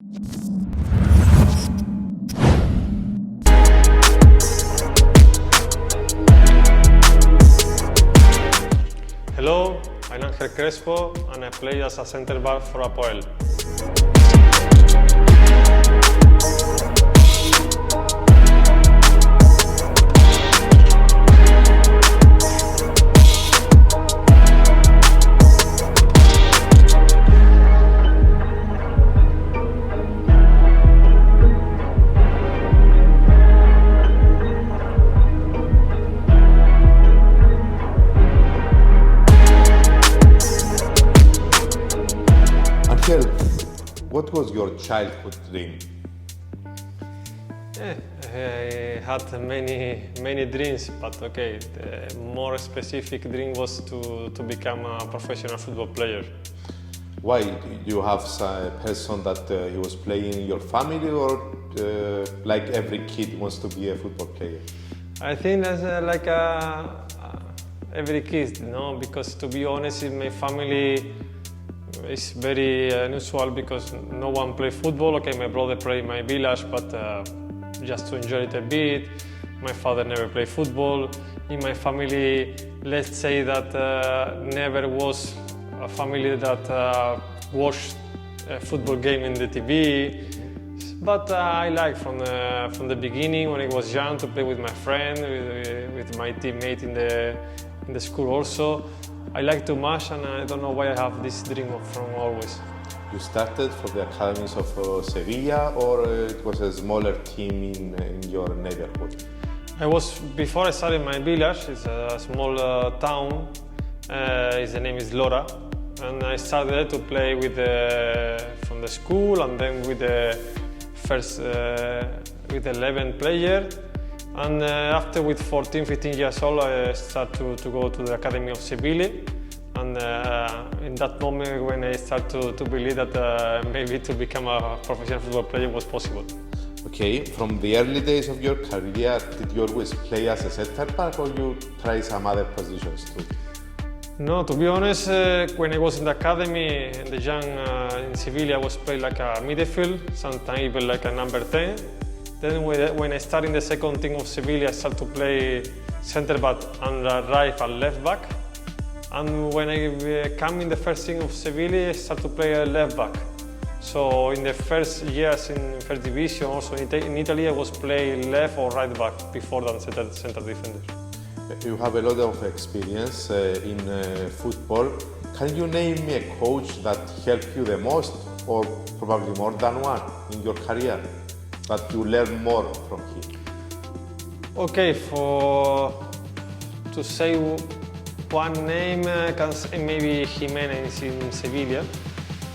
Hello, I'm Ángel Crespo and I play as a center back for Apoel. Ángel, what was your childhood dream? I had many dreams, but okay, the more specific dream was to become a professional football player. Why? Do you have a person that he was playing in your family, or like every kid wants to be a football player? I think that's every kid, you know, because to be honest, in my family, it's very unusual because no one plays football. Okay, my brother played in my village, but just to enjoy it a bit. My father never played football. In my family, let's say that never was a family that watched a football game in the TV. But I like from the beginning, when I was young, to play with my friend, with my teammate in the school also. I like too much, and I don't know why I have this dream from always. You started for the academies of Sevilla, or it was a smaller team in your neighborhood? Before I started my village, it's a small town, the name is Lora, and I started to play from the school, and then with the first, with 11 players. And after, with 14, 15 years old, I started to go to the Academy of Sevilla. And in that moment, when I started to believe that maybe to become a professional football player was possible. Okay, from the early days of your career, did you always play as a center back, or you try some other positions too? No, to be honest, when I was in the academy, in the young in Sevilla, I was playing like a midfield, sometimes even like a number 10. Then when I started in the second team of Sevilla, I started to play center back and right and left back. And when I came in the first team of Sevilla, I started to play left back. So in the first years in first division, also in Italy, I was playing left or right back before than center defender. You have a lot of experience in football. Can you name me a coach that helped you the most, or probably more than one in your career, that you learn more from him? Okay, to say one name, can say maybe Jimenez in Sevilla,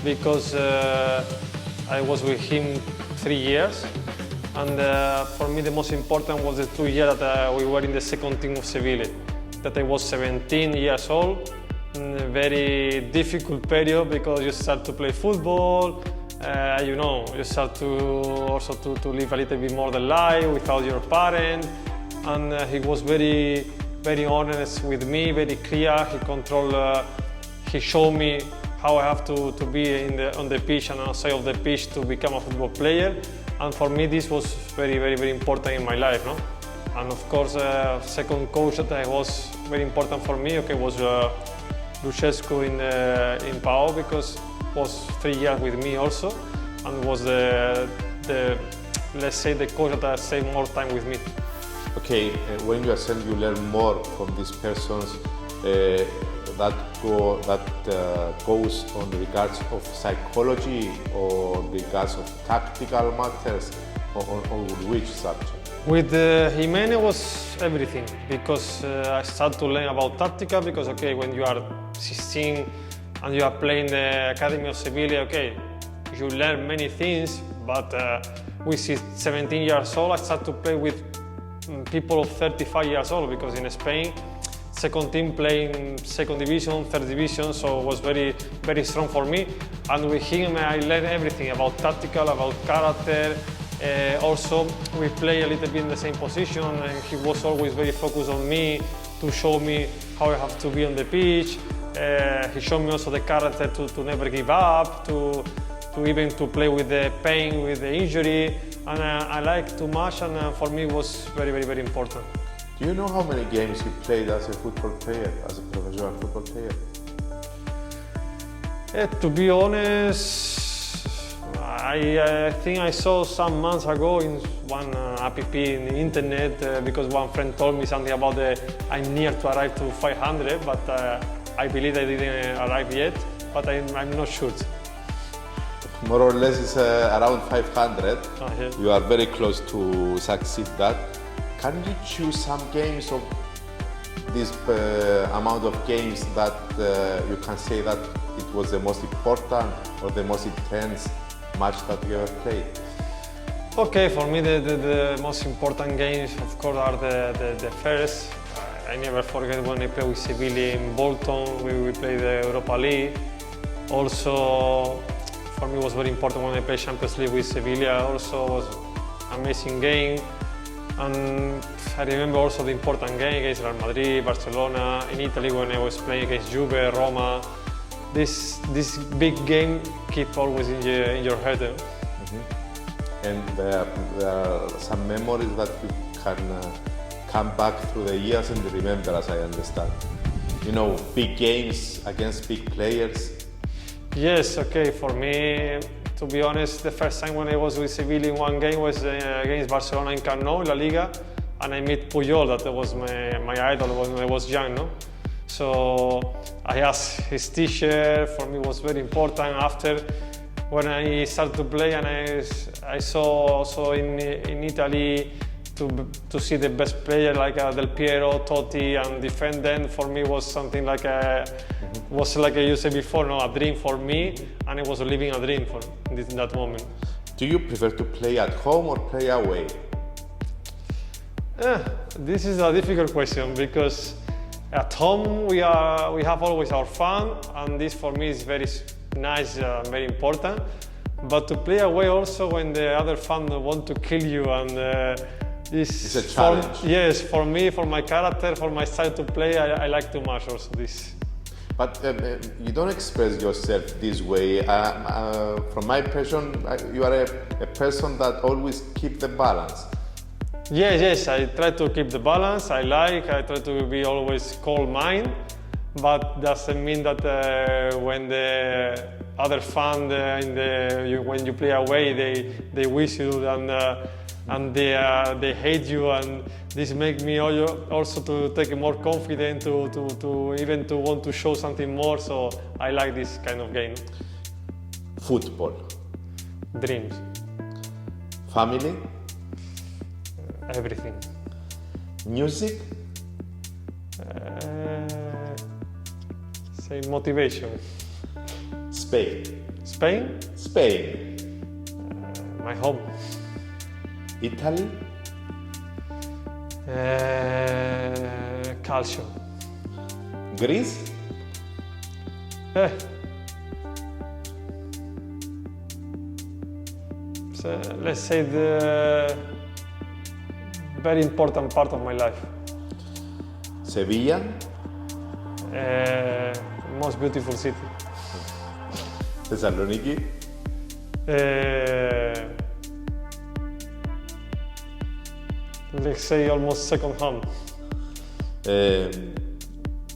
because I was with him 3 years, and for me the most important was the 2 years that we were in the second team of Sevilla. That I was 17 years old, in a very difficult period because you start to play football. You know, you start to live a little bit more the life without your parents, and he was very honest with me, very clear. He showed me how I have to be on the pitch and outside of the pitch to become a football player, and for me this was very important in my life, no? And of course, second coach that was very important for me, okay, was Lucescu in Pau, because was 3 years with me also, and was let's say the coach that stayed more time with me. Okay, when you are saying you learn more from these persons, that goes on regards of psychology or regards of tactical matters, or which subject? With Jimenez was everything, because I started to learn about tactical, because okay, when you are 16 and you are playing the Academy of Sevilla, okay, you learn many things, but with 17 years old, I started to play with people of 35 years old, because in Spain, second team playing second division, third division, so it was very strong for me. And with him, I learned everything about tactical, about character. Also, we play a little bit in the same position, and he was always very focused on me to show me how I have to be on the pitch. He showed me also the character to never give up, to to even to play with the pain, with the injury, and I like too much, and for me it was very important. Do you know how many games you played as a football player, as a professional football player? To be honest, I think I saw some months ago in one app in the internet because one friend told me something about I'm near to arrive to 500, but I believe I didn't arrive yet, but I'm not sure. More or less it's around 500. Yeah. You are very close to succeed that. Can you choose some games of this amount of games that you can say that it was the most important or the most intense match that you ever played? Okay, for me the most important games of course are the first. I never forget when I played with Sevilla in Bolton, we played the Europa League. Also, for me it was very important when I played Champions League with Sevilla, also was an amazing game. And I remember also the important game against Real Madrid, Barcelona, in Italy when I was playing against Juve, Roma. This big game keep always in your head. And there are some memories that you can come back through the years and remember, as I understand. You know, big games against big players. Yes, okay, for me, to be honest, the first time when I was with Sevilla in one game was against Barcelona in Camp Nou, La Liga, and I met Puyol, that was my idol when I was young, no? So I asked his t-shirt, for me it was very important. After, when I started to play and I saw also in Italy to see the best player like Del Piero, Totti, and defend them, for me was something like was like you said before, no, a dream for me, and it was living a dream for in that moment. Do you prefer to play at home or play away? This is a difficult question because at home we have always our fun, and this for me is very nice, very important. But to play away also when the other fan want to kill you, and it's a challenge. Yes, for me, for my character, for my style to play, I like too much also this. But you don't express yourself this way. From my impression, you are a person that always keep the balance. Yes, I try to keep the balance. I try to be always calm mind, but doesn't mean that when the other fan when you play away, they wish you and they hate you, and this makes me also to take more confidence to even to want to show something more. So I like this kind of game. Football. Dreams. Family. Everything. Music. Say motivation. Spain. Spain. Spain. My home. Italy. Calcio. Greece. So let's say the very important part of my life. Sevilla. Most beautiful city. Thessaloniki. Let's say almost second home.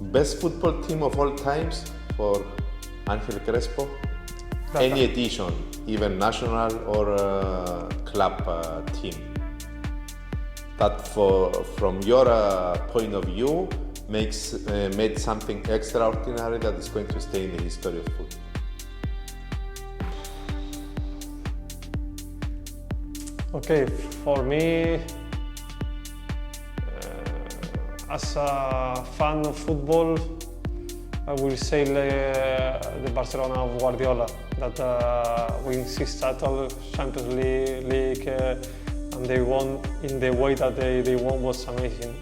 Best football team of all times for Ángel Crespo? Any edition, even national or club team. That from your point of view made something extraordinary that is going to stay in the history of football. Okay, for me, as a fan of football, I will say the Barcelona of Guardiola, that win 6 titles, Champions League, and they won in the way that they won was amazing.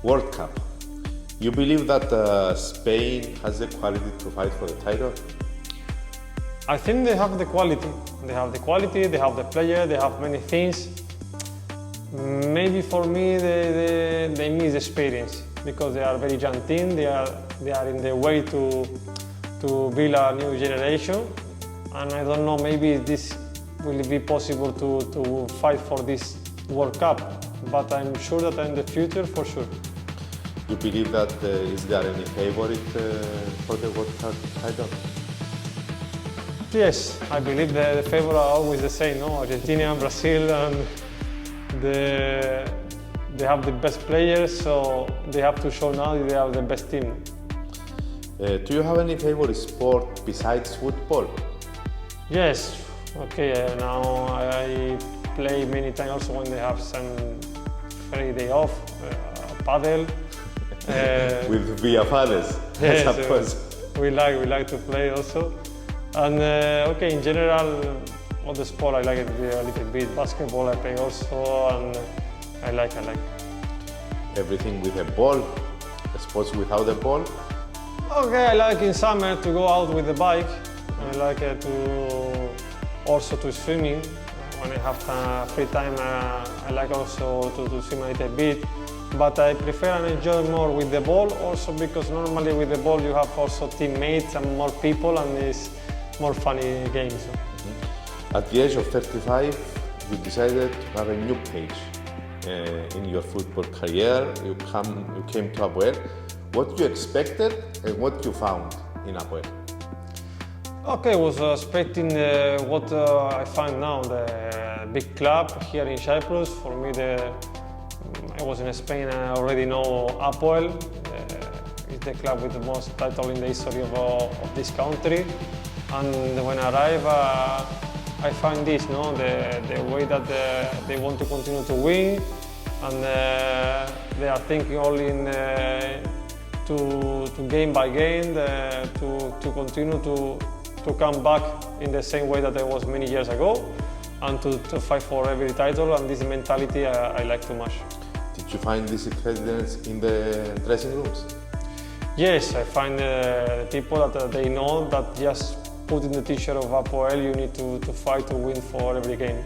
World Cup. You believe that Spain has the quality to fight for the title? I think they have the quality. They have the quality, they have the player, they have many things. Maybe for me they miss experience because they are a very young team. They are in the way to build a new generation. and I don't know, maybe this will be possible to fight for this World Cup, but I'm sure that in the future, for sure. You believe that is there any favorite for the World Cup title? Yes, I believe the favorite are always the same, no? Argentina and Brazil, and they have the best players, so they have to show now they are the best team. Do you have any favorite sport besides football? Yes, okay, now I play many times also when they have some free day off, paddle. With via fathers, Yes, I suppose. we like to play also. And okay, in general, all the sport I like it a little bit. Basketball I play also, and I like. Everything with a ball, sports without a ball. Okay, I like in summer to go out with the bike. I like to also to swimming. When I have free time, I like also to swim a little bit. But I prefer and enjoy more with the ball, also because normally with the ball you have also teammates and more people, and it's more funny games. At the age of 35, you decided to have a new page in your football career. You came to Apoel. What you expected and what you found in Apoel? Okay, I was expecting what I find now, the big club here in Cyprus. For me, I was in Spain, I already know Apoel. It's the club with the most titles in the history of this country. And when I arrived, I find this, no, the way that they want to continue to win, and they are thinking only in to game by game, to continue to come back in the same way that I was many years ago, and to fight for every title. And this mentality I like too much. Did you find this intelligence in the dressing rooms? Yes, I find people that they know that just put in the t-shirt of Apoel, you need to fight to win for every game.